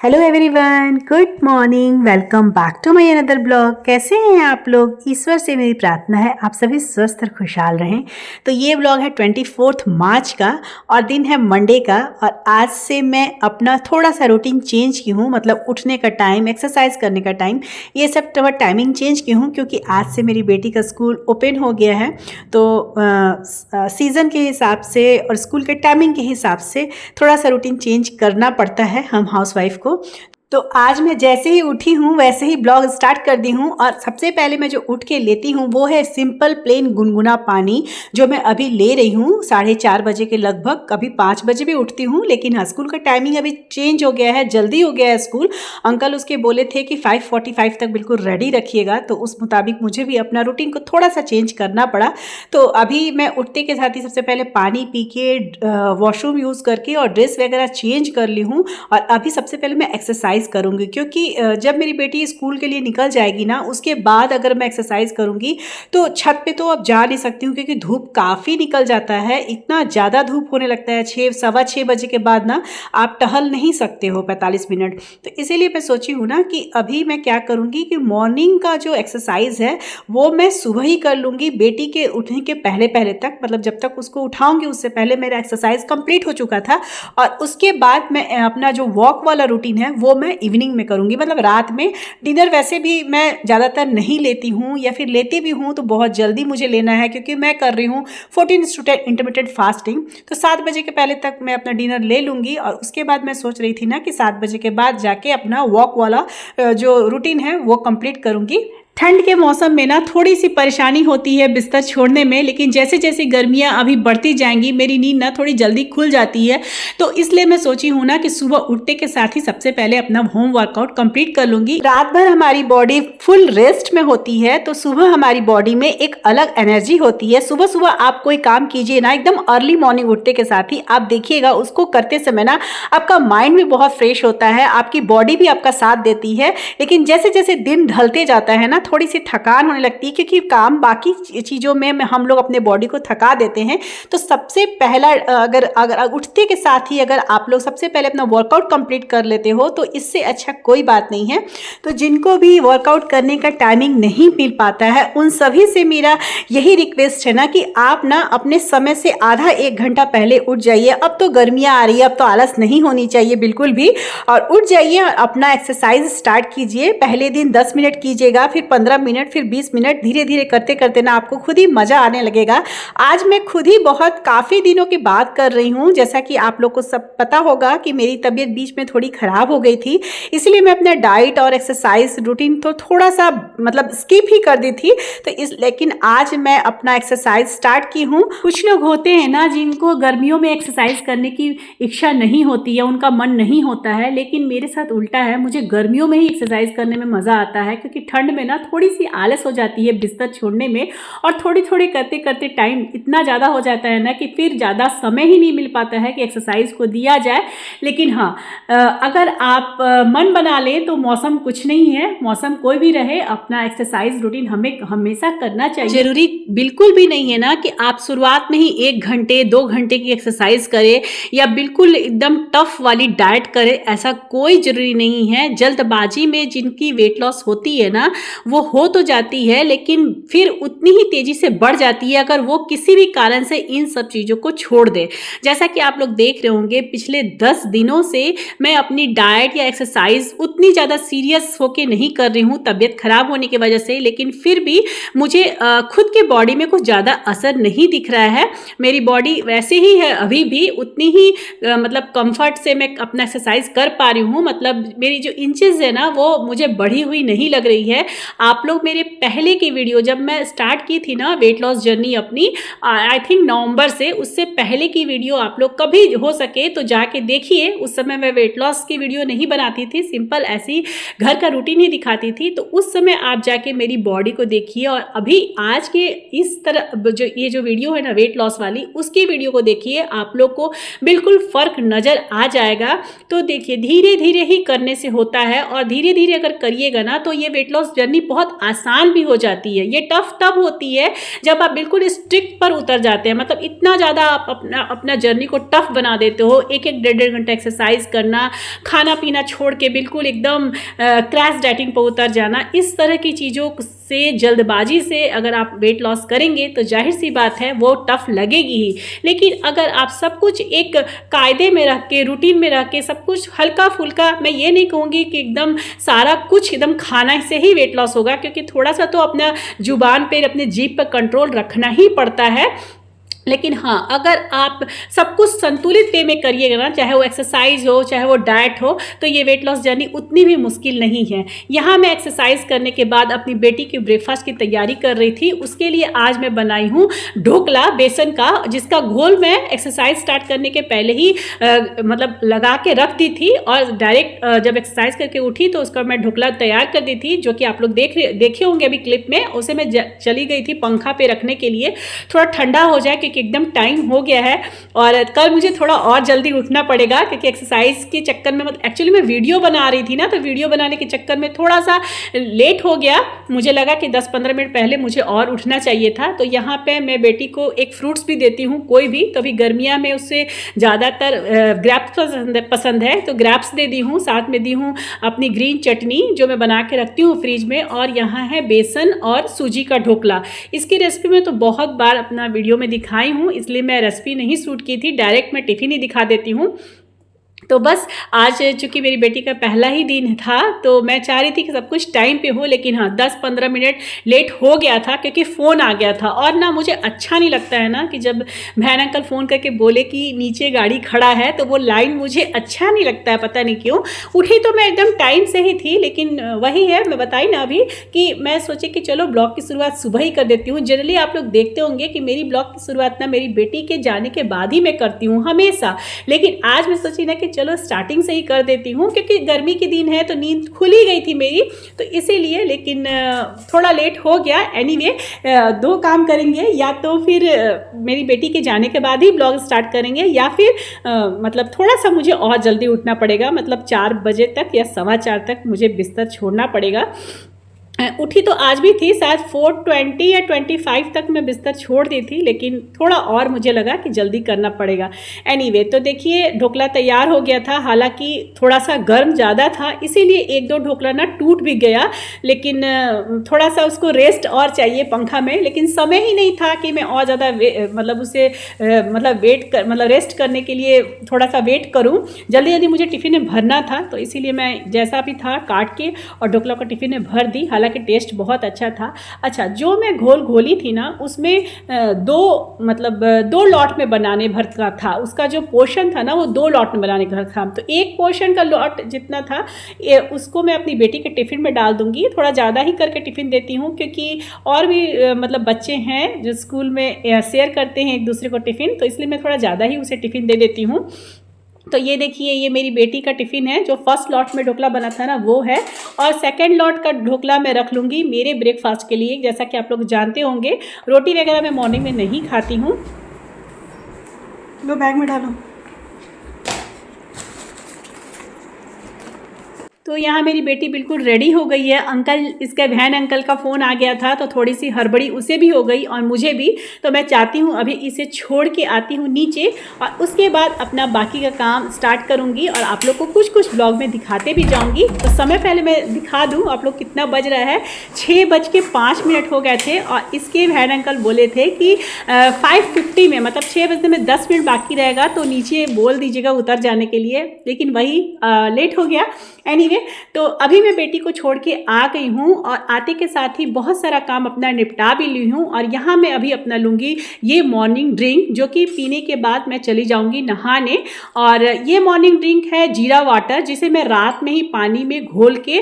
Hello everyone, good morning. Welcome back to my another blog. कैसे हैं आप लोग? ईश्वर से मेरी प्रार्थना है आप सभी स्वस्थ और खुशहाल रहें। तो ये ब्लॉग है 24 मार्च का और दिन है मंडे का। और आज से मैं अपना थोड़ा सा रूटीन चेंज की हूँ, मतलब उठने का टाइम, एक्सरसाइज करने का टाइम, ये सब टाइमिंग चेंज की हूँ क्योंकि आज से मेरी बेटी का स्कूल ओपन हो गया है। तो सीज़न के हिसाब से और स्कूल के टाइमिंग के हिसाब से थोड़ा सा रूटीन चेंज करना पड़ता है हम हाउसवाइफ को। तो आज मैं जैसे ही उठी हूँ वैसे ही ब्लॉग स्टार्ट कर दी हूँ। और सबसे पहले मैं जो उठ के लेती हूँ वो है सिंपल प्लेन गुनगुना पानी, जो मैं अभी ले रही हूँ 4:30 बजे के लगभग। कभी 5 बजे भी उठती हूँ, लेकिन हाँ, स्कूल का टाइमिंग अभी चेंज हो गया है, जल्दी हो गया है स्कूल। अंकल उसके बोले थे कि 5:45 तक बिल्कुल रेडी रखिएगा, तो उस मुताबिक मुझे भी अपना रूटीन को थोड़ा सा चेंज करना पड़ा। तो अभी मैं उठते के साथ ही सबसे पहले पानी पी के वॉशरूम यूज़ करके और ड्रेस वगैरह चेंज कर ली हूँ। और अभी सबसे पहले मैं एक्सरसाइज करूंगी, क्योंकि जब मेरी बेटी स्कूल के लिए निकल जाएगी ना, उसके बाद अगर मैं एक्सरसाइज करूंगी तो छत पे तो अब जा नहीं सकती हूँ क्योंकि धूप काफ़ी निकल जाता है। इतना ज़्यादा धूप होने लगता है 6-6:15 बजे के बाद ना, आप टहल नहीं सकते हो 45 मिनट। तो इसीलिए मैं सोची हूँ ना कि अभी मैं क्या करूँगी कि मॉर्निंग का जो एक्सरसाइज है वो मैं सुबह ही कर लूँगी, बेटी के उठने के पहले पहले तक। मतलब जब तक उसको उठाऊंगी उससे पहले मेरा एक्सरसाइज कंप्लीट हो चुका था। और उसके बाद मैं अपना जो वॉक वाला रूटीन है वो मैं इवनिंग में करूँगी, मतलब रात में। डिनर वैसे भी मैं ज़्यादातर नहीं लेती हूँ, या फिर लेती भी हूँ तो बहुत जल्दी मुझे लेना है क्योंकि मैं कर रही हूँ 14 इंटरमिटेंट फास्टिंग। तो 7 बजे के पहले तक मैं अपना डिनर ले लूँगी। और उसके बाद मैं सोच रही थी ना कि 7 बजे के बाद जाके अपना वॉक वाला जो रूटीन है वो कंप्लीट करूँगी। ठंड के मौसम में ना थोड़ी सी परेशानी होती है बिस्तर छोड़ने में, लेकिन जैसे जैसे गर्मियां अभी बढ़ती जाएंगी मेरी नींद ना थोड़ी जल्दी खुल जाती है। तो इसलिए मैं सोची हूँ ना कि सुबह उठते के साथ ही सबसे पहले अपना होम वर्कआउट कंप्लीट कर लूंगी। रात भर हमारी बॉडी फुल रेस्ट में होती है, तो सुबह हमारी बॉडी में एक अलग एनर्जी होती है। सुबह सुबह आप कोई काम कीजिए ना, एकदम अर्ली मॉर्निंग उठते के साथ ही आप देखिएगा उसको करते समय ना आपका माइंड भी बहुत फ्रेश होता है, आपकी बॉडी भी आपका साथ देती है। लेकिन जैसे जैसे दिन ढलते जाता है ना, थोड़ी सी थकान होने लगती है क्योंकि काम बाकी चीज़ों में हम लोग अपने बॉडी को थका देते हैं। तो सबसे पहला अगर अगर उठते के साथ ही अगर आप लोग सबसे पहले अपना वर्कआउट कंप्लीट कर लेते हो तो इससे अच्छा कोई बात नहीं है। तो जिनको भी वर्कआउट करने का टाइमिंग नहीं मिल पाता है उन सभी से मेरा यही रिक्वेस्ट है ना कि आप ना अपने समय से आधा 1 घंटा पहले उठ जाइए। अब तो गर्मियाँ आ रही है, अब तो आलस नहीं होनी चाहिए बिल्कुल भी। और उठ जाइए और अपना एक्सरसाइज स्टार्ट कीजिए। पहले दिन 10 मिनट कीजिएगा, फिर 15 मिनट, फिर 20 मिनट, धीरे धीरे करते करते ना आपको खुद ही मज़ा आने लगेगा। आज मैं खुद ही बहुत काफ़ी दिनों की बात कर रही हूँ। जैसा कि आप लोग को सब पता होगा कि मेरी तबीयत बीच में थोड़ी ख़राब हो गई थी, इसलिए मैं अपना डाइट और एक्सरसाइज रूटीन तो थोड़ा सा मतलब स्किप ही कर दी थी। तो लेकिन आज मैं अपना एक्सरसाइज स्टार्ट की हूँ। कुछ लोग होते हैं ना जिनको गर्मियों में एक्सरसाइज करने की इच्छा नहीं होती है, उनका मन नहीं होता है, लेकिन मेरे साथ उल्टा है। मुझे गर्मियों में ही एक्सरसाइज करने में मज़ा आता है क्योंकि ठंड में ना थोड़ी सी आलस हो जाती है बिस्तर छोड़ने में। और थोड़ी थोड़ी करते करते टाइम इतना ज़्यादा हो जाता है ना कि फिर ज़्यादा समय ही नहीं मिल पाता है कि एक्सरसाइज को दिया जाए। लेकिन हाँ, अगर आप मन बना लें तो मौसम कुछ नहीं है, मौसम कोई भी रहे, अपना एक्सरसाइज रूटीन हमें हमेशा करना चाहिए। जरूरी बिल्कुल भी नहीं है ना कि आप शुरुआत में ही 1 घंटे 2 घंटे की एक्सरसाइज करें या बिल्कुल एकदम टफ वाली डाइट करें, ऐसा कोई जरूरी नहीं है। जल्दबाजी में जिनकी वेट लॉस होती है ना वो हो तो जाती है, लेकिन फिर उतनी ही तेजी से बढ़ जाती है अगर वो किसी भी कारण से इन सब चीज़ों को छोड़ दे। जैसा कि आप लोग देख रहे होंगे पिछले 10 दिनों से मैं अपनी डाइट या एक्सरसाइज उतनी ज़्यादा सीरियस होके नहीं कर रही हूँ तबीयत खराब होने की वजह से, लेकिन फिर भी मुझे खुद के बॉडी में कुछ ज़्यादा असर नहीं दिख रहा है। मेरी बॉडी वैसे ही है, अभी भी उतनी ही मतलब कंफर्ट से मैं अपना एक्सरसाइज कर पा रही हूँ। मतलब मेरी जो इंचेस है ना वो मुझे बढ़ी हुई नहीं लग रही है। आप लोग मेरे पहले की वीडियो जब मैं स्टार्ट की थी ना वेट लॉस जर्नी अपनी, आई थिंक नवंबर से, उससे पहले की वीडियो आप लोग कभी हो सके तो जाके देखिए। उस समय मैं वेट लॉस की वीडियो नहीं बनाती थी, सिंपल ऐसी घर का रूटीन ही दिखाती थी। तो उस समय आप जाके मेरी बॉडी को देखिए और अभी आज के इस तरह जो वीडियो है ना वेट लॉस वाली, उसकी वीडियो को देखिए, आप लोग को बिल्कुल फर्क नज़र आ जाएगा। तो देखिए धीरे धीरे ही करने से होता है और धीरे धीरे अगर करिएगा ना तो ये वेट लॉस जर्नी बहुत आसान भी हो जाती है। ये टफ तब होती है जब आप बिल्कुल स्ट्रिक्ट पर उतर जाते हैं, मतलब इतना ज़्यादा आप अपना जर्नी को टफ बना देते हो, एक एक डेढ़ घंटा एक्सरसाइज करना, खाना पीना छोड़ के बिल्कुल एकदम क्रैश डाइटिंग पर उतर जाना, इस तरह की चीज़ों से जल्दबाजी से अगर आप वेट लॉस करेंगे तो जाहिर सी बात है वो टफ लगेगी ही। लेकिन अगर आप सब कुछ एक कायदे में रख के, रूटीन में रख के, सब कुछ हल्का फुल्का, मैं ये नहीं कहूँगी कि एकदम सारा कुछ एकदम खाना से ही वेट लॉस होगा, क्योंकि थोड़ा सा तो अपना जुबान पे, अपने जीभ पर कंट्रोल रखना ही पड़ता है। लेकिन हाँ, अगर आप सब कुछ संतुलित वे में करिएगा ना, चाहे वो एक्सरसाइज हो, चाहे वो डाइट हो, तो ये वेट लॉस जर्नी उतनी भी मुश्किल नहीं है। यहाँ मैं एक्सरसाइज करने के बाद अपनी बेटी की ब्रेकफास्ट की तैयारी कर रही थी। उसके लिए आज मैं बनाई हूँ ढोकला बेसन का, जिसका घोल मैं एक्सरसाइज स्टार्ट करने के पहले ही मतलब लगा के रख दी थी, और डायरेक्ट जब एक्सरसाइज करके उठी तो उसका मैं ढोकला तैयार कर दी थी, जो कि आप लोग देखे होंगे अभी क्लिप में। उसे मैं चली गई थी पंखा पे रखने के लिए, थोड़ा ठंडा हो जाए, क्योंकि एकदम टाइम हो गया है और कल मुझे थोड़ा और जल्दी उठना पड़ेगा, क्योंकि एक्सरसाइज के चक्कर में, मतलब एक्चुअली मैं वीडियो बना रही थी ना, तो वीडियो बनाने के चक्कर में थोड़ा सा लेट हो गया। मुझे लगा कि 10-15 मिनट पहले मुझे और उठना चाहिए था। तो यहाँ पे मैं बेटी को एक फ्रूट्स भी देती हूँ, कोई भी, तो अभी गर्मियाँ में उससे ज़्यादातर ग्रैप्स पसंद है, तो ग्रैप्स दे दी हूँ। साथ में दी हूँ अपनी ग्रीन चटनी जो मैं बना के रखती हूँ फ्रिज में, और यहाँ है बेसन और सूजी का ढोकला। इसकी रेसिपी मैं तो बहुत बार अपना वीडियो में दिखाई हूँ, इसलिए मैं रेसिपी नहीं शूट की थी, डायरेक्ट मैं टिफ़िन ही दिखा देती हूँ। तो बस आज चूँकि मेरी बेटी का पहला ही दिन था, तो मैं चाह रही थी कि सब कुछ टाइम पे हो, लेकिन हाँ 10-15 मिनट लेट हो गया था, क्योंकि फ़ोन आ गया था। और ना मुझे अच्छा नहीं लगता है ना कि जब बहन अंकल फ़ोन करके बोले कि नीचे गाड़ी खड़ा है, तो वो लाइन मुझे अच्छा नहीं लगता है, पता नहीं क्यों। उठी तो मैं एकदम टाइम से ही थी, लेकिन वही है, मैं बताई ना अभी कि मैं सोची कि चलो ब्लॉग की शुरुआत सुबह ही कर देती हूँ। जनरली आप लोग देखते होंगे कि मेरी ब्लॉग की शुरुआत ना मेरी बेटी के जाने के बाद ही मैं करती हूँ हमेशा, लेकिन आज मैं सोची ना कि चलो स्टार्टिंग से ही कर देती हूँ, क्योंकि गर्मी के दिन है तो नींद खुल ही गई थी मेरी, तो इसीलिए। लेकिन थोड़ा लेट हो गया। एनीवे, दो काम करेंगे, या तो फिर मेरी बेटी के जाने के बाद ही ब्लॉग स्टार्ट करेंगे, या फिर मतलब थोड़ा सा मुझे और जल्दी उठना पड़ेगा, मतलब 4 बजे तक या 4:15 तक मुझे बिस्तर छोड़ना पड़ेगा। उठी तो आज भी थी, शायद 4:20 या 25 तक मैं बिस्तर छोड़ दी थी, लेकिन थोड़ा और मुझे लगा कि जल्दी करना पड़ेगा। एनीवे, तो देखिए ढोकला तैयार हो गया था, हालांकि थोड़ा सा गर्म ज़्यादा था, इसीलिए 1-2 ढोकला ना टूट भी गया, लेकिन थोड़ा सा उसको रेस्ट और चाहिए पंखा में। लेकिन समय ही नहीं था कि मैं और ज़्यादा मतलब उसे मतलब रेस्ट करने के लिए थोड़ा सा वेट करूँ। जल्दी जल्दी मुझे टिफ़िन में भरना था, तो इसीलिए मैं जैसा भी था काट के और ढोकला को टिफ़िन में भर दी। हालांकि टेस्ट बहुत अच्छा था। अच्छा, जो मैं घोल घोली थी ना, उसमें 2 लॉट में बनाने भर का था। उसका जो पोर्शन था ना, वो 2 लॉट में बनाने का था। तो एक पोर्शन का लॉट जितना था उसको मैं अपनी बेटी के टिफ़िन में डाल दूंगी। थोड़ा ज़्यादा ही करके टिफ़िन देती हूँ, क्योंकि और भी मतलब बच्चे हैं जो स्कूल में शेयर करते हैं एक दूसरे को टिफ़िन, तो इसलिए मैं थोड़ा ज़्यादा ही उसे टिफ़िन दे देती हूँ। तो ये देखिए, ये मेरी बेटी का टिफ़िन है। जो फर्स्ट लॉट में ढोकला बना था ना, वो है, और सेकंड लॉट का ढोकला मैं रख लूँगी मेरे ब्रेकफास्ट के लिए। जैसा कि आप लोग जानते होंगे, रोटी वगैरह मैं मॉर्निंग में नहीं खाती हूँ। लो बैग में डालो। तो यहाँ मेरी बेटी बिल्कुल रेडी हो गई है। अंकल, इसके बहन अंकल का फ़ोन आ गया था, तो थोड़ी सी हड़बड़ी उसे भी हो गई और मुझे भी। तो मैं चाहती हूँ अभी इसे छोड़ के आती हूँ नीचे, और उसके बाद अपना बाकी का काम स्टार्ट करूँगी, और आप लोग को कुछ कुछ ब्लॉग में दिखाते भी जाऊँगी। तो समय पहले मैं दिखा दूँ आप लोग कितना बज रहा है। 6:05 हो गए थे, और इसके बहन अंकल बोले थे कि 5:50 में, मतलब 6 बजने में 10 मिनट बाकी रहेगा, तो नीचे बोल दीजिएगा उतर जाने के लिए। लेकिन वही लेट हो गया। एनीवे, तो अभी मैं बेटी को छोड़ के आ गई हूँ, और आते के साथ ही बहुत सारा काम अपना निपटा भी ली हूँ। और यहाँ मैं अभी अपना लूँगी ये मॉर्निंग ड्रिंक, जो कि पीने के बाद मैं चली जाऊँगी नहाने। और ये मॉर्निंग ड्रिंक है जीरा वाटर, जिसे मैं रात में ही पानी में घोल के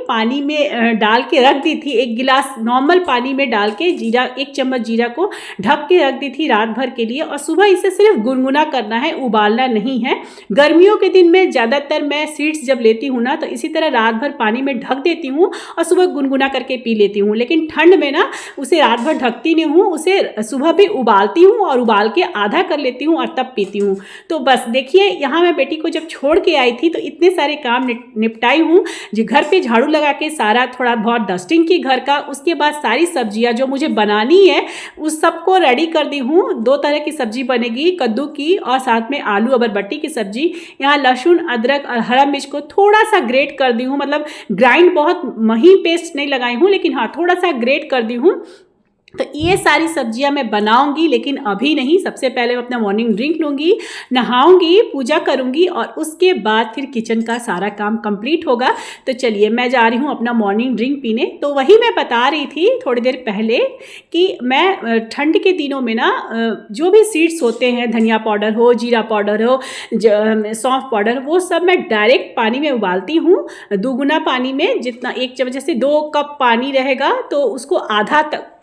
पानी में डाल के रख दी थी। 1 गिलास नॉर्मल पानी में डाल के 1 चम्मच जीरा को ढक के रख दी थी रात भर के लिए, और सुबह इसे सिर्फ गुनगुना करना है, उबालना नहीं है। गर्मियों के दिन में ज़्यादातर मैं सीड्स जब लेती हूँ हूँ ना, तो इसी तरह रात भर पानी में ढक देती हूँ और सुबह गुनगुना करके पी लेती हूँ। लेकिन ठंड में ना उसे रात भर ढकती नहीं हूँ, उसे सुबह भी उबालती हूँ और उबाल के आधा कर लेती हूँ और तब पीती हूँ। तो बस देखिए, यहाँ मैं बेटी को जब छोड़ के आई थी तो इतने सारे काम निपटाई हूँ, जो घर पे झाड़ू लगा के सारा थोड़ा बहुत डस्टिंग की घर का, उसके बाद सारी सब्जियाँ जो मुझे बनानी है उस सबको रेडी कर दी हूँ। 2 तरह की सब्जी बनेगी, कद्दू की और साथ में आलू और बरबट्टी की सब्जी। यहाँ लहसुन, अदरक और हरा मिर्च को थोड़ा सा ग्रेट कर दी हूँ, मतलब ग्राइंड बहुत महीन पेस्ट नहीं लगाई हूँ, लेकिन हाँ थोड़ा सा ग्रेट कर दी हूँ। तो ये सारी सब्जियां मैं बनाऊंगी, लेकिन अभी नहीं। सबसे पहले मैं अपना मॉर्निंग ड्रिंक लूँगी, नहाऊंगी, पूजा करूंगी और उसके बाद फिर किचन का सारा काम कंप्लीट होगा। तो चलिए मैं जा रही हूँ अपना मॉर्निंग ड्रिंक पीने। तो वही मैं बता रही थी थोड़ी देर पहले कि मैं ठंड के दिनों में ना जो भी सीड्स होते हैं, धनिया पाउडर हो, जीरा पाउडर हो, सौंफ पाउडर, वो सब मैं डायरेक्ट पानी में उबालती हूँ, दुगुना पानी में। जितना 1 चम्मच, जैसे 2 कप पानी रहेगा तो उसको आधा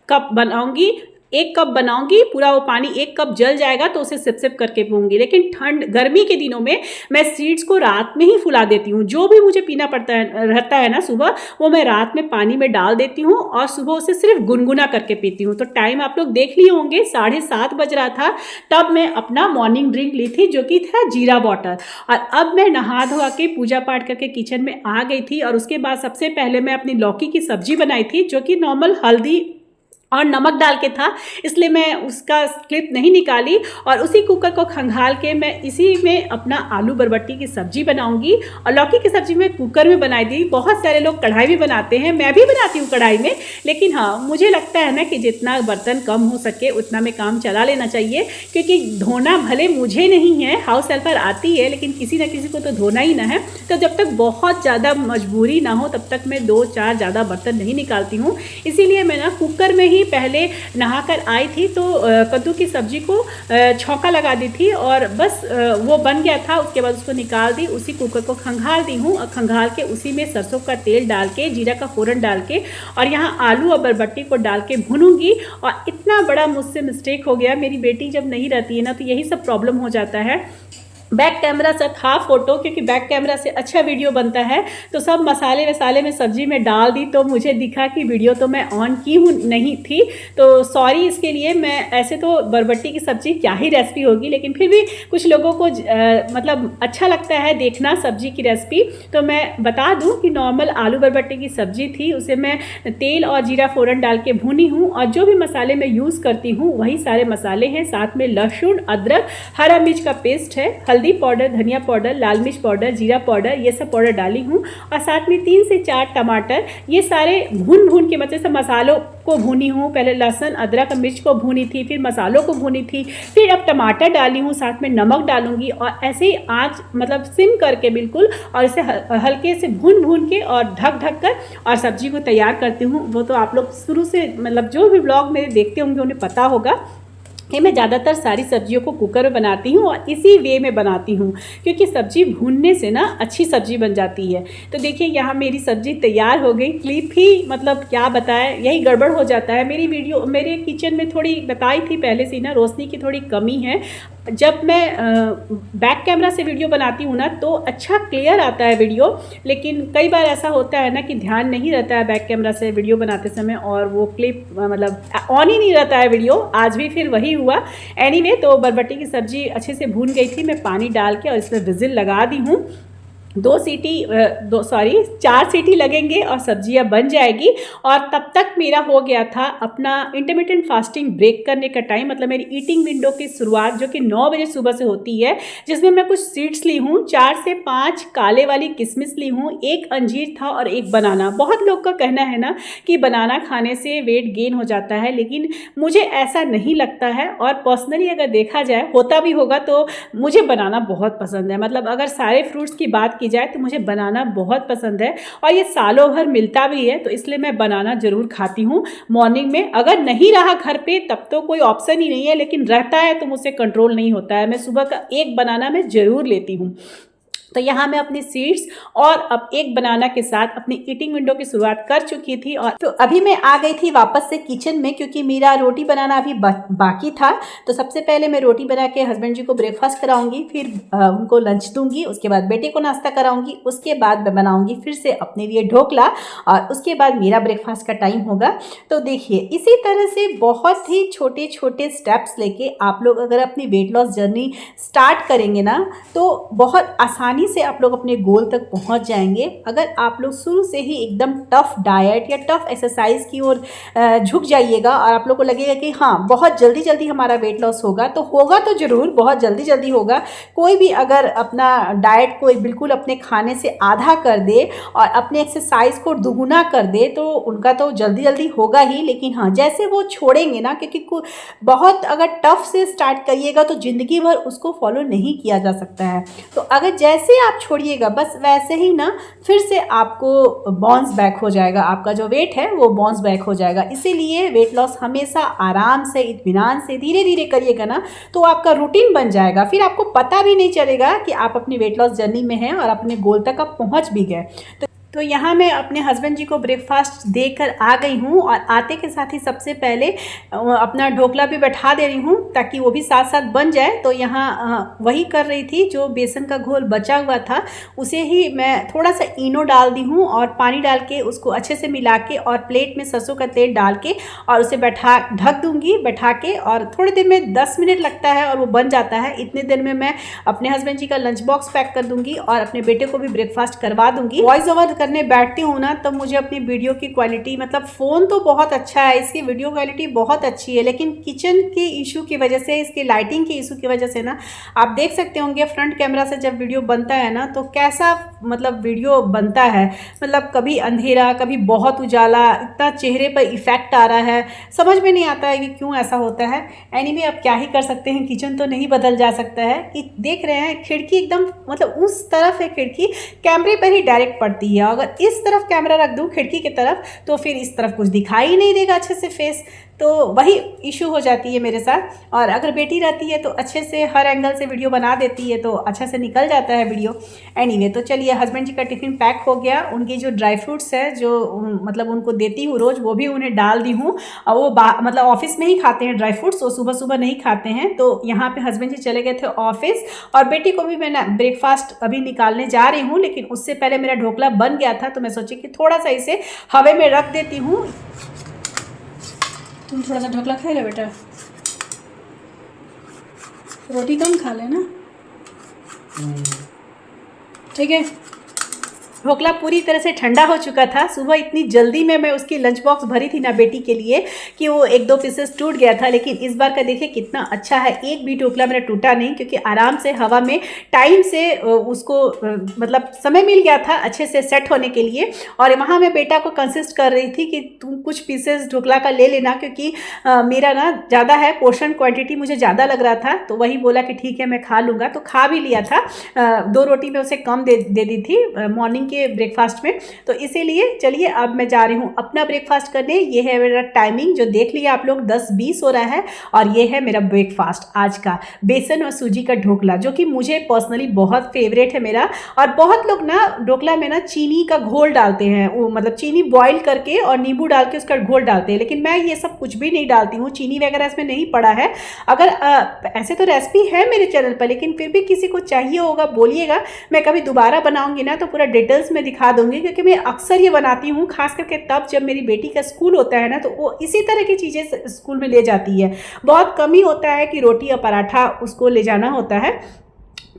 कप बनाऊंगी, 1 कप बनाऊंगी, पूरा वो पानी 1 कप जल जाएगा तो उसे सिप सिप करके पीऊंगी। लेकिन गर्मी के दिनों में मैं सीड्स को रात में ही फुला देती हूँ। जो भी मुझे पीना रहता है ना सुबह, वो मैं रात में पानी में डाल देती हूँ और सुबह उसे सिर्फ गुनगुना करके पीती हूँ। तो टाइम आप लोग देख लिए होंगे, 7:30 बज रहा था, तब मैं अपना मॉर्निंग ड्रिंक ली थी, जो कि था जीरा वाटर। और अब मैं नहा धोआ के पूजा पाठ करके किचन में आ गई थी और उसके बाद सबसे पहले मैं अपनी लौकी की सब्जी बनाई थी, जो कि नॉर्मल हल्दी और नमक डाल के था, इसलिए मैं उसका क्लिप नहीं निकाली। और उसी कुकर को खंगाल के मैं इसी में अपना आलू बरबट्टी की सब्जी बनाऊंगी। और लौकी की सब्जी मैं कुकर में बनाई थी। बहुत सारे लोग कढ़ाई में बनाते हैं, मैं भी बनाती हूँ कढ़ाई में, लेकिन हाँ मुझे लगता है ना कि जितना बर्तन कम हो सके उतना में काम चला लेना चाहिए, क्योंकि धोना भले मुझे नहीं है, हाउस हेल्पर आती है, लेकिन किसी न किसी को तो धोना ही ना है। तो जब तक बहुत ज़्यादा मजबूरी ना हो तब तक मैं 2-4 ज़्यादा बर्तन नहीं निकालती हूँ। इसीलिए मैं ना कुकर में ही पहले नहाकर आई थी तो कद्दू की सब्जी को छौंका लगा दी थी और बस वो बन गया था। उसके बाद उसको निकाल दी, उसी कुकर को खंगाल दी हूँ और खंगाल के उसी में सरसों का तेल डाल के, जीरा का फोरन डाल के और यहाँ आलू और बरबट्टी को डाल के भूनूंगी। और इतना बड़ा मुझसे मिस्टेक हो गया, मेरी बेटी जब नहीं रहती है ना तो यही सब प्रॉब्लम हो जाता है। बैक कैमरा से था फोटो, क्योंकि बैक कैमरा से अच्छा वीडियो बनता है, तो सब मसाले वसाले में सब्जी में डाल दी तो मुझे दिखा कि वीडियो तो मैं ऑन की हूँ नहीं थी, तो सॉरी इसके लिए। मैं ऐसे तो बरबट्टी की सब्जी क्या ही रेसिपी होगी, लेकिन फिर भी कुछ लोगों को मतलब अच्छा लगता है देखना सब्जी की रेसिपी, तो मैं बता दूँ कि नॉर्मल आलू बरबट्टी की सब्जी थी, उसे मैं तेल और जीरा फोरन डाल के भूनी हूँ। और जो भी मसाले मैं यूज़ करती हूँ वही सारे मसाले हैं, साथ में लहसुन, अदरक, हरा मिर्च का पेस्ट है, हल्दी पाउडर, धनिया पाउडर, लाल मिर्च पाउडर, जीरा पाउडर, ये सब पाउडर डाली हूँ। और साथ में 3 से 4 टमाटर, ये सारे भून के मतलब से मसालों को भूनी हूँ। पहले लहसुन, अदरक, मिर्च को भूनी थी, फिर मसालों को भूनी थी, फिर अब टमाटर डाली हूँ, साथ में नमक डालूंगी और ऐसे ही आँच मतलब सिम करके बिल्कुल, और इसे हल्के से भून के और ढक कर और सब्जी को तैयार करती हूँ। वो तो आप लोग शुरू से मतलब जो भी ब्लॉग मेरे देखते होंगे उन्हें पता होगा कि मैं ज़्यादातर सारी सब्जियों को कुकर में बनाती हूँ और इसी वे में बनाती हूँ, क्योंकि सब्ज़ी भूनने से ना अच्छी सब्ज़ी बन जाती है। तो देखिए यहाँ मेरी सब्ज़ी तैयार हो गई। क्लिप ही मतलब क्या बताएं, यही गड़बड़ हो जाता है। मेरे किचन में थोड़ी बताई थी पहले से ना, रोशनी की थोड़ी कमी है। जब मैं बैक कैमरा से वीडियो बनाती हूँ ना तो अच्छा क्लियर आता है वीडियो, लेकिन कई बार ऐसा होता है ना कि ध्यान नहीं रहता है बैक कैमरा से वीडियो बनाते समय और वो क्लिप मतलब ऑन ही नहीं रहता है वीडियो। आज भी फिर वही हुआ। एनीवे, तो बरबट्टी की सब्ज़ी अच्छे से भून गई थी, मैं पानी डाल के और इसमें विजिल लगा दी हूँ। 4 सीटी लगेंगे और सब्जियां बन जाएगी। और तब तक मेरा हो गया था अपना इंटरमिटेंट फास्टिंग ब्रेक करने का टाइम, मतलब मेरी ईटिंग विंडो की शुरुआत जो कि 9 बजे सुबह से होती है, जिसमें मैं कुछ सीड्स ली हूँ, 4 से 5 काले वाली किशमिश ली हूँ, 1 अंजीर था और 1 बनाना। बहुत लोग का कहना है ना कि बनाना खाने से वेट गेन हो जाता है, लेकिन मुझे ऐसा नहीं लगता है। और पर्सनली अगर देखा जाए, होता भी होगा तो मुझे बनाना बहुत पसंद है। मतलब अगर सारे फ्रूट्स की बात जाए तो मुझे बनाना बहुत पसंद है और ये सालों भर मिलता भी है, तो इसलिए मैं बनाना जरूर खाती हूँ मॉर्निंग में। अगर नहीं रहा घर पे तब तो कोई ऑप्शन ही नहीं है, लेकिन रहता है तो मुझसे कंट्रोल नहीं होता है। मैं सुबह का 1 बनाना मैं जरूर लेती हूँ। तो यहाँ मैं अपनी सीड्स और अब एक बनाना के साथ अपनी ईटिंग विंडो की शुरुआत कर चुकी थी। और तो अभी मैं आ गई थी वापस से किचन में, क्योंकि मेरा रोटी बनाना अभी बाकी था। तो सबसे पहले मैं रोटी बना के हस्बैंड जी को ब्रेकफास्ट कराऊंगी, फिर उनको लंच दूंगी, उसके बाद बेटे को नाश्ता कराऊंगी, उसके बाद मैं बनाऊंगी फिर से अपने लिए ढोकला, और उसके बाद मेरा ब्रेकफास्ट का टाइम होगा। तो देखिए, इसी तरह से बहुत ही छोटे छोटे स्टेप्स लेके आप लोग अगर अपनी वेट लॉस जर्नी स्टार्ट करेंगे ना, तो बहुत आसानी से आप लोग अपने गोल तक पहुंच जाएंगे। अगर आप लोग शुरू से ही एकदम टफ डाइट या टफ एक्सरसाइज की ओर झुक जाइएगा और आप लोग को लगेगा कि हाँ बहुत जल्दी जल्दी हमारा वेट लॉस होगा, तो होगा तो ज़रूर, बहुत जल्दी जल्दी होगा। कोई भी अगर अपना डाइट को बिल्कुल अपने खाने से आधा कर दे और अपने एक्सरसाइज को दुगुना कर दे, तो उनका तो जल्दी जल्दी होगा ही। लेकिन हाँ, जैसे वो छोड़ेंगे ना, क्योंकि बहुत अगर टफ से स्टार्ट करिएगा तो ज़िंदगी भर उसको फॉलो नहीं किया जा सकता है। तो अगर जैसे आप छोड़िएगा बस वैसे ही ना फिर से आपको बाउंस बैक हो जाएगा, आपका जो वेट है वो बाउंस बैक हो जाएगा। इसीलिए वेट लॉस हमेशा आराम से, इत्मीनान से, धीरे धीरे करिएगा ना, तो आपका रूटीन बन जाएगा। फिर आपको पता भी नहीं चलेगा कि आप अपनी वेट लॉस जर्नी में हैं और अपने गोल तक आप पहुंच भी गए। तो यहाँ मैं अपने हस्बैंड जी को ब्रेकफास्ट देकर आ गई हूँ, और आते के साथ ही सबसे पहले अपना ढोकला भी बैठा दे रही हूँ ताकि वो भी साथ साथ बन जाए। तो यहाँ वही कर रही थी, जो बेसन का घोल बचा हुआ था उसे ही मैं थोड़ा सा इनो डाल दी हूँ और पानी डाल के उसको अच्छे से मिला के और प्लेट में सरसों का तेल डाल के और उसे ढक दूँगी बैठा के, और थोड़ी देर में 10 मिनट लगता है और वो बन जाता है। इतने देर में मैं अपने हस्बैंड जी का लंच बॉक्स पैक कर दूँगी और अपने बेटे को भी ब्रेकफास्ट करवा दूँगी। वॉइस ओवर करने बैठती हूँ ना, तब मुझे अपनी वीडियो की क्वालिटी, मतलब फ़ोन तो बहुत अच्छा है, इसकी वीडियो क्वालिटी बहुत अच्छी है, लेकिन किचन के इशू की वजह से, इसकी लाइटिंग के इशू की वजह से ना, आप देख सकते होंगे फ्रंट कैमरा से जब वीडियो बनता है ना, तो कैसा मतलब वीडियो बनता है, मतलब कभी अंधेरा, कभी बहुत उजाला, इतना चेहरे पर इफेक्ट आ रहा है, समझ में नहीं आता है कि क्यों ऐसा होता है। एनीवे, अब क्या ही कर सकते हैं, किचन तो नहीं बदल जा सकता है। कि देख रहे हैं खिड़की एकदम मतलब उस तरफ है, खिड़की कैमरे पर ही डायरेक्ट पड़ती है। अगर इस तरफ कैमरा रख दूं खिड़की की तरफ, तो फिर इस तरफ कुछ दिखाई नहीं देगा अच्छे से फेस, तो वही इशू हो जाती है मेरे साथ। और अगर बेटी रहती है तो अच्छे से हर एंगल से वीडियो बना देती है, तो अच्छा से निकल जाता है वीडियो। एनीवे, तो चलिए, हस्बैंड जी का टिफ़िन पैक हो गया। उनकी जो ड्राई फ्रूट्स है, जो मतलब उनको देती हूँ रोज़, वो भी उन्हें डाल दी हूँ। और वो मतलब ऑफिस में ही खाते हैं ड्राई फ्रूट्स, वो सुबह सुबह नहीं खाते हैं। तो यहाँ पे हस्बैंड जी चले गए थे ऑफिस, और बेटी को भी मैं ब्रेकफास्ट अभी निकालने जा रही हूँ, लेकिन उससे पहले मेरा ढोकला बन गया था, तो मैं सोची कि थोड़ा सा इसे हवा में रख देती हूँ। तुम थोड़ा सा ढोकला खा लो बेटा, रोटी कम खा लेना, ठीक है। ढोकला पूरी तरह से ठंडा हो चुका था। सुबह इतनी जल्दी में मैं उसकी लंच बॉक्स भरी थी ना बेटी के लिए, कि वो 1-2 पीसेस टूट गया था। लेकिन इस बार का देखिए कितना अच्छा है, एक भी ढोकला मेरा टूटा नहीं, क्योंकि आराम से हवा में टाइम से उसको मतलब समय मिल गया था अच्छे से सेट होने के लिए। और वहाँ मैं बेटा को कंसिस्ट कर रही थी कि तुम कुछ पीसेस ढोकला का ले लेना, क्योंकि मेरा ना ज़्यादा है, पोर्शन क्वान्टिटी मुझे ज़्यादा लग रहा था। तो वही बोला कि ठीक है मैं खा लूँगा, तो खा भी लिया था। 2 रोटी में उसे कम दे दी थी मॉर्निंग के ब्रेकफास्ट में। तो इसीलिए चलिए अब मैं जा रही हूँ अपना ब्रेकफास्ट करने। ये है मेरा टाइमिंग, जो देख लिया आप लोग, 10:20 हो रहा है, और ये है मेरा ब्रेकफास्ट आज का, बेसन और सूजी का ढोकला, जो कि मुझे पर्सनली बहुत फेवरेट है मेरा। और बहुत लोग ना ढोकला में ना चीनी का घोल डालते हैं, वो मतलब चीनी बॉईल करके और नींबू डाल के उसका घोल डालते हैं, लेकिन मैं ये सब कुछ भी नहीं डालती हूँ, चीनी वगैरह इसमें नहीं पड़ा है। अगर ऐसे तो रेसिपी है मेरे चैनल पर, लेकिन फिर भी किसी को चाहिए होगा बोलिएगा, मैं कभी दोबारा बनाऊंगी ना तो पूरा डिटेल्स में दिखा दूंगी, क्योंकि मैं अक्सर ये बनाती हूँ, खास करके तब जब मेरी बेटी का स्कूल होता है ना, तो वो इसी तरह की चीज़ें स्कूल में ले जाती है। बहुत कम ही होता है कि रोटी या पराठा उसको ले जाना होता है।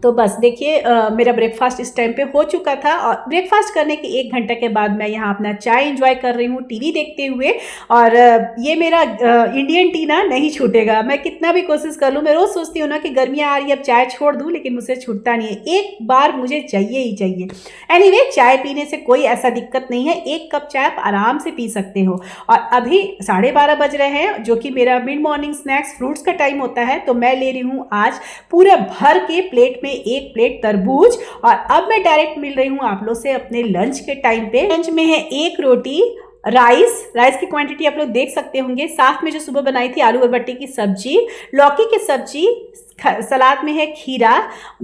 तो बस देखिए, मेरा ब्रेकफास्ट इस टाइम पे हो चुका था, और ब्रेकफास्ट करने के 1 घंटे के बाद मैं यहाँ अपना चाय एंजॉय कर रही हूँ टीवी देखते हुए। और ये मेरा इंडियन टी ना नहीं छूटेगा, मैं कितना भी कोशिश कर लूँ। मैं रोज़ सोचती हूँ ना कि गर्मियाँ आ रही है, अब चाय छोड़ दूँ, लेकिन मुझसे छूटता नहीं है, एक बार मुझे चाहिए ही चाहिए। एनीवे, चाय पीने से कोई ऐसा दिक्कत नहीं है, 1 कप चाय आप आराम से पी सकते हो। और अभी 12:30 बज रहे हैं, जो कि मेरा मिड मॉर्निंग स्नैक्स फ्रूट्स का टाइम होता है। तो मैं ले रही हूँ आज पूरा भर के प्लेट में 1 प्लेट तरबूज। और अब मैं डायरेक्ट मिल रही हूँ आप लोग से अपने लंच के टाइम पे। लंच में है 1 रोटी, राइस की क्वांटिटी आप लोग देख सकते होंगे, साथ में जो सुबह बनाई थी आलू और बट्टे की सब्जी, लौकी की सब्जी, सलाद में है खीरा,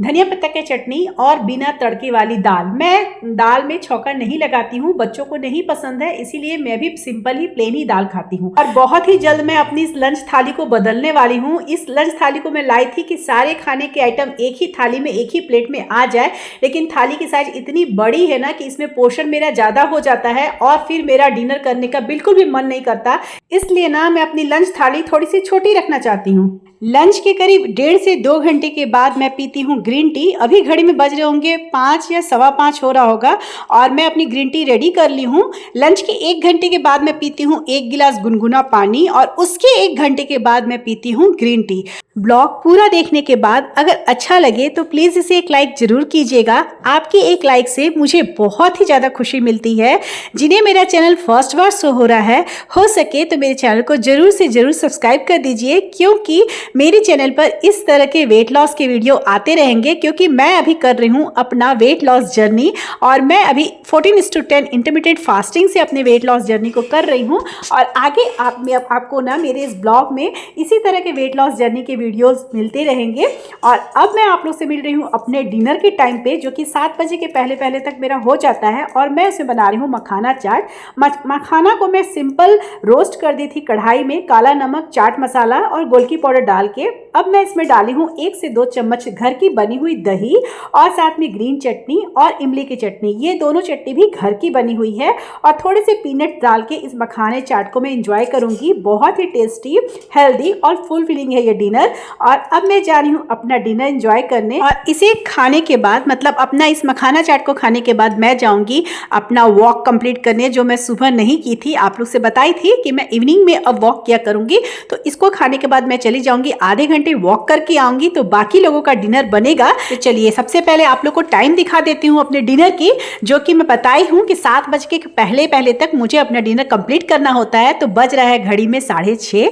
धनिया पत्ता की चटनी और बिना तड़के वाली दाल। मैं दाल में छौंका नहीं लगाती हूँ, बच्चों को नहीं पसंद है, इसीलिए मैं भी सिंपल ही प्लेन ही दाल खाती हूँ। और बहुत ही जल्द मैं अपनी इस लंच थाली को बदलने वाली हूँ। इस लंच थाली को मैं लाई थी कि सारे खाने के आइटम एक ही थाली में, एक ही प्लेट में आ जाए, लेकिन थाली की साइज इतनी बड़ी है ना कि इसमें पोर्शन मेरा ज़्यादा हो जाता है और फिर मेरा डिनर करने का बिल्कुल भी मन नहीं करता। इसलिए ना मैं अपनी लंच थाली थोड़ी सी छोटी रखना चाहती हूँ। लंच के करीब 1.5 से 2 घंटे के बाद मैं पीती हूँ ग्रीन टी। अभी घड़ी में बज रहे होंगे 5 या 5:15 हो रहा होगा और मैं अपनी ग्रीन टी रेडी कर ली हूँ। लंच के 1 घंटे के बाद मैं पीती हूँ 1 गिलास गुनगुना पानी और उसके 1 घंटे के बाद मैं पीती हूँ ग्रीन टी। ब्लॉग पूरा देखने के बाद अगर अच्छा लगे तो प्लीज़ इसे एक लाइक ज़रूर कीजिएगा। आपके एक लाइक से मुझे बहुत ही ज़्यादा खुशी मिलती है। जिन्हें मेरा चैनल फर्स्ट बार शो हो रहा है, हो सके तो मेरे चैनल को ज़रूर से ज़रूर सब्सक्राइब कर दीजिए, क्योंकि मेरे चैनल पर इस तरह के वेट लॉस के वीडियो आते रहेंगे। क्योंकि मैं अभी कर रही हूँ अपना वेट लॉस जर्नी और मैं अभी 14:10 इंटरमिटेंट फास्टिंग से अपने वेट लॉस जर्नी को कर रही हूँ और आगे आपको ना मेरे इस ब्लॉग में इसी तरह के वेट लॉस जर्नी के वीडियोस मिलते रहेंगे। और अब मैं आप लोग से मिल रही हूँ अपने डिनर के टाइम पे, जो कि 7 बजे के पहले पहले तक मेरा हो जाता है और मैं उसमें बना रही हूँ मखाना चाट। मखाना को मैं सिंपल रोस्ट कर दी थी कढ़ाई में, काला नमक, चाट मसाला और गोलकी पाउडर डाल के। अब मैं इसमें डाली हूँ 1 से 2 चम्मच घर की बनी हुई दही और साथ में ग्रीन चटनी और इमली की चटनी। ये दोनों चटनी भी घर की बनी हुई है और थोड़े से पीनट डाल के इस मखाने चाट को मैं इंजॉय करूंगी। बहुत ही टेस्टी, हेल्दी और फुल फिलिंग है ये डिनर। और अब मैं जा रही हूँ अपना डिनर एंजॉय करने और इसे खाने के बाद, मतलब अपना इस मखाना चाट को खाने के बाद मैं जाऊंगी अपना वॉक कंप्लीट करने, जो मैं सुबह नहीं की थी। आप लोग से बताई थी कि मैं इवनिंग में अब वॉक किया करूंगी, तो इसको खाने के बाद मैं चली जाऊंगी, आधे घंटे वॉक करके आऊंगी तो बाकी लोगों का डिनर बनेगा। तो चलिए सबसे पहले आप लोग को टाइम दिखा देती हूँ अपने डिनर की, जो कि मैं बताई हूँ कि 7 बजे के पहले पहले तक मुझे अपना डिनर कंप्लीट करना होता है। तो बज रहा है घड़ी में 6:30।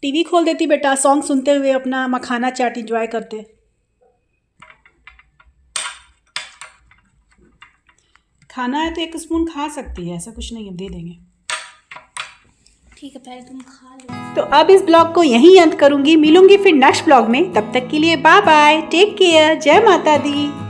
टीवी खोल देती बेटा, सॉन्ग सुनते हुए अपना मखाना चाट एंजॉय करते। खाना है तो 1 स्पून खा सकती है, ऐसा कुछ नहीं है, दे देंगे। ठीक है, पहले तुम खा लो। तो अब इस ब्लॉग को यहीं अंत करूंगी, मिलूंगी फिर नेक्स्ट ब्लॉग में। तब तक के लिए बाय बाय, टेक केयर, जय माता दी।